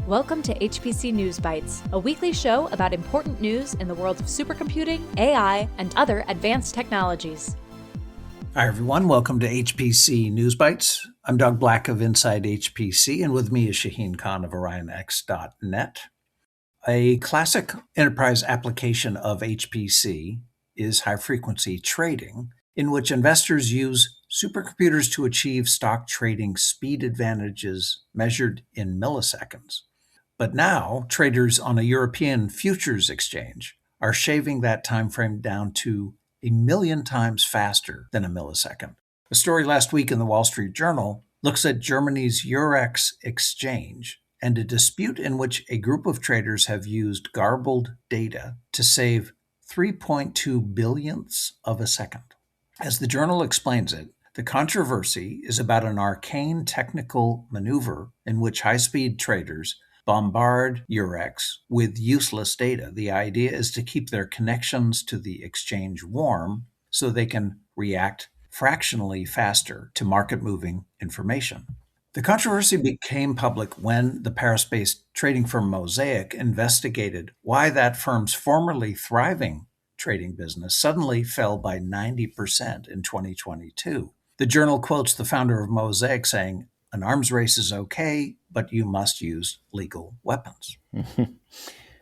Welcome to HPC News Bytes, a weekly show about important news in the world of supercomputing, AI, and other advanced technologies. Hi, everyone. Welcome to HPC News Bytes. I'm Doug Black of Inside HPC, and with me is Shaheen Khan of OrionX.net. A classic enterprise application of HPC is high-frequency trading, in which investors use supercomputers to achieve stock trading speed advantages measured in milliseconds. But now, traders on a European futures exchange are shaving that time frame down to 1,000,000 times faster than a millisecond. A story last week in the Wall Street Journal looks at Germany's Eurex exchange and a dispute in which a group of traders have used garbled data to save 3.2 billionths of a second. As the journal explains it, the controversy is about an arcane technical maneuver in which high-speed traders bombard Eurex with useless data. The idea is to keep their connections to the exchange warm so they can react fractionally faster to market-moving information. The controversy became public when the Paris-based trading firm Mosaic investigated why that firm's formerly thriving trading business suddenly fell by 90% in 2022. The journal quotes the founder of Mosaic saying, "An arms race is okay, but you must use legal weapons."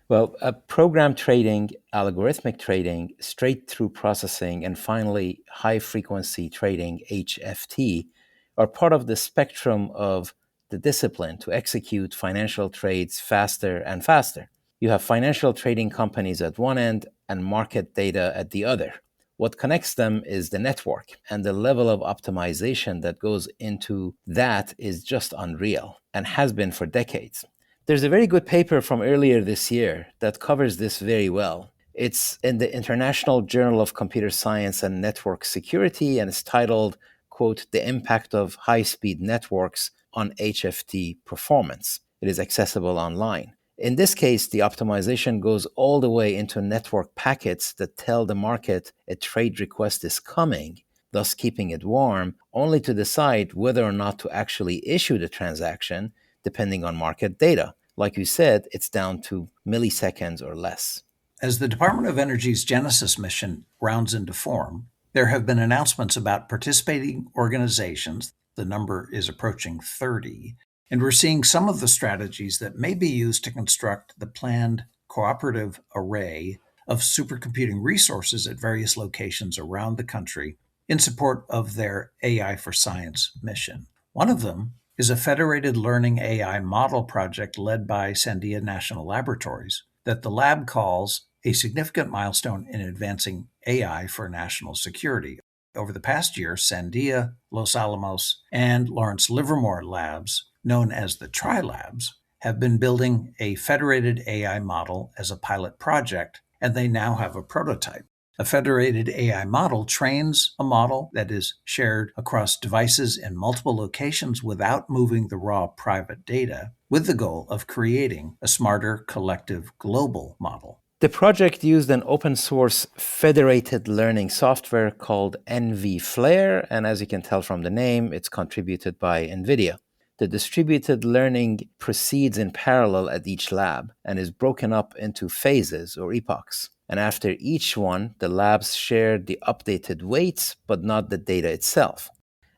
Well, program trading, algorithmic trading, straight-through processing, and finally high-frequency trading, HFT, are part of the spectrum of the discipline to execute financial trades faster and faster. You have financial trading companies at one end and market data at the other. What connects them is the network, and the level of optimization that goes into that is just unreal and has been for decades. There's a very good paper from earlier this year that covers this very well. It's in the International Journal of Computer Science and Network Security, and it's titled, quote, "The Impact of High-Speed Networks on HFT Performance." It is accessible online. In this case, the optimization goes all the way into network packets that tell the market a trade request is coming, thus keeping it warm, only to decide whether or not to actually issue the transaction, depending on market data. Like you said, it's down to milliseconds or less. As the Department of Energy's Genesis mission rounds into form, there have been announcements about participating organizations. The number is approaching 30. And we're seeing some of the strategies that may be used to construct the planned cooperative array of supercomputing resources at various locations around the country in support of their AI for Science mission. One of them is a federated learning AI model project led by Sandia National Laboratories that the lab calls a significant milestone in advancing AI for national security. Over the past year, Sandia, Los Alamos, and Lawrence Livermore Labs, known as the Tri-Labs, have been building a federated AI model as a pilot project, and they now have a prototype. A federated AI model trains a model that is shared across devices in multiple locations without moving the raw private data, with the goal of creating a smarter collective global model. The project used an open-source federated learning software called NVFlair, and as you can tell from the name, it's contributed by NVIDIA. The distributed learning proceeds in parallel at each lab and is broken up into phases or epochs. And after each one, the labs share the updated weights, but not the data itself.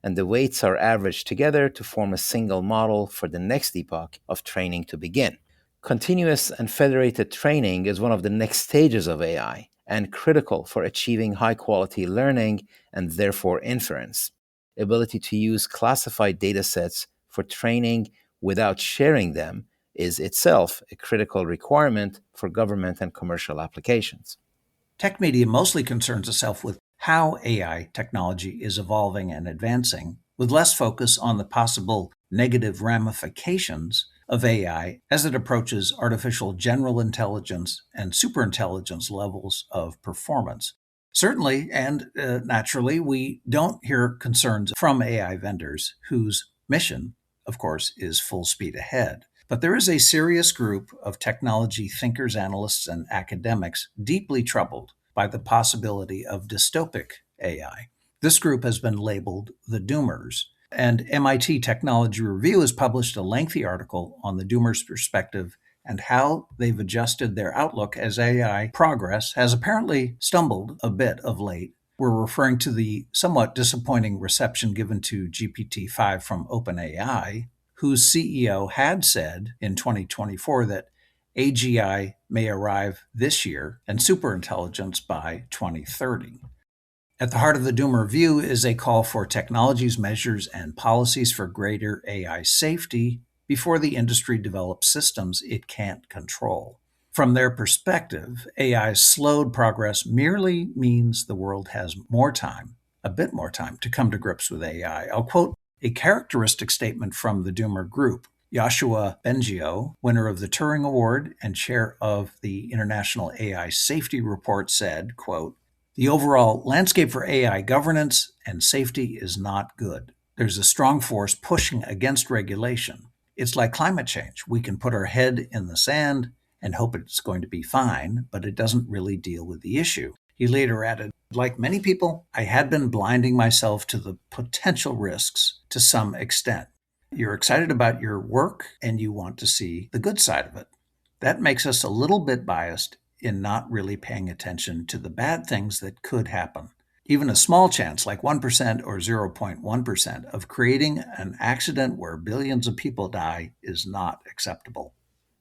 And the weights are averaged together to form a single model for the next epoch of training to begin. Continuous and federated training is one of the next stages of AI and critical for achieving high-quality learning and therefore inference. Ability to use classified datasets for training without sharing them is itself a critical requirement for government and commercial applications. Tech media mostly concerns itself with how AI technology is evolving and advancing, with less focus on the possible negative ramifications of AI as it approaches artificial general intelligence and superintelligence levels of performance. Certainly and naturally, we don't hear concerns from AI vendors whose mission, of course, is full speed ahead. But there is a serious group of technology thinkers, analysts, and academics deeply troubled by the possibility of dystopic AI. This group has been labeled the Doomers, And MIT Technology Review has published a lengthy article on the doomers' perspective and how they've adjusted their outlook as AI progress has apparently stumbled a bit of late. We're referring to the somewhat disappointing reception given to GPT-5 from OpenAI, whose CEO had said in 2024 that AGI may arrive this year and superintelligence by 2030. At the heart of the Doomer View is a call for technologies, measures, and policies for greater AI safety before the industry develops systems it can't control. From their perspective, AI's slowed progress merely means the world has more time, a bit more time, to come to grips with AI. I'll quote a characteristic statement from the Doomer Group. Joshua Bengio, winner of the Turing Award and chair of the International AI Safety Report, said, quote, "The overall landscape for AI governance and safety is not good. There's a strong force pushing against regulation. It's like climate change. We can put our head in the sand and hope it's going to be fine, but it doesn't really deal with the issue." He later added, "Like many people, I had been blinding myself to the potential risks to some extent. You're excited about your work and you want to see the good side of it. That makes us a little bit biased in not really paying attention to the bad things that could happen. Even a small chance, like 1% or 0.1%, of creating an accident where billions of people die is not acceptable."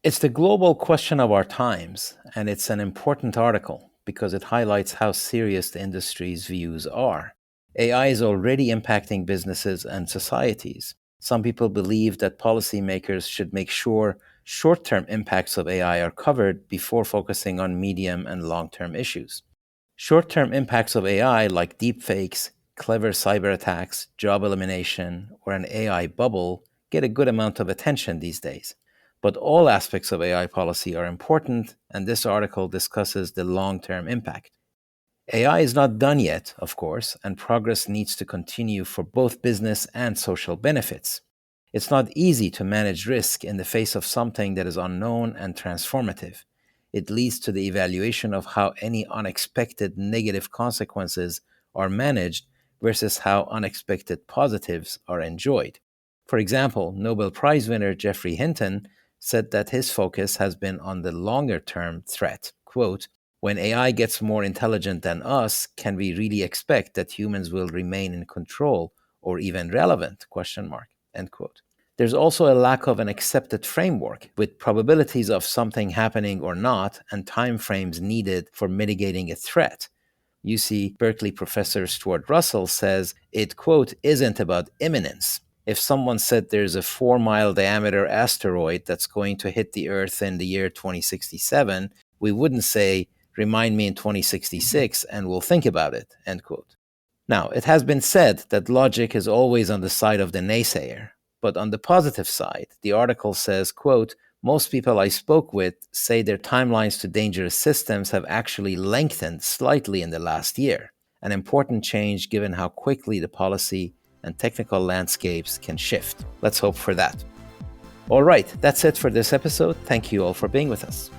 It's the global question of our times, and it's an important article because it highlights how serious the industry's views are. AI is already impacting businesses and societies. Some people believe that policymakers should make sure short-term impacts of AI are covered before focusing on medium and long-term issues. Short-term impacts of AI, like deepfakes, clever cyber attacks, job elimination, or an AI bubble, get a good amount of attention these days. But all aspects of AI policy are important, and this article discusses the long-term impact. AI is not done yet, of course, and progress needs to continue for both business and social benefits. It's not easy to manage risk in the face of something that is unknown and transformative. It leads to the evaluation of how any unexpected negative consequences are managed versus how unexpected positives are enjoyed. For example, Nobel Prize winner Geoffrey Hinton said that his focus has been on the longer-term threat. Quote, "When AI gets more intelligent than us, can we really expect that humans will remain in control or even relevant? End quote. There's also a lack of an accepted framework with probabilities of something happening or not and timeframes needed for mitigating a threat. UC Berkeley professor Stuart Russell says it, quote, "isn't about imminence. If someone said there's a 4-mile diameter asteroid that's going to hit the Earth in the year 2067, we wouldn't say, 'Remind me in 2066 and we'll think about it,'" end quote. Now, it has been said that logic is always on the side of the naysayer. But on the positive side, the article says, quote, "Most people I spoke with say their timelines to dangerous systems have actually lengthened slightly in the last year, an important change given how quickly the policy and technical landscapes can shift. Let's hope for that." All right, that's it for this episode. Thank you all for being with us.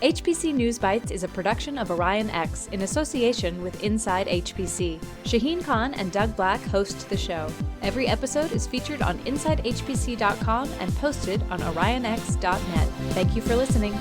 HPC News Bytes is a production of Orion X in association with Inside HPC. Shaheen Khan and Doug Black host the show. Every episode is featured on InsideHPC.com and posted on OrionX.net. Thank you for listening.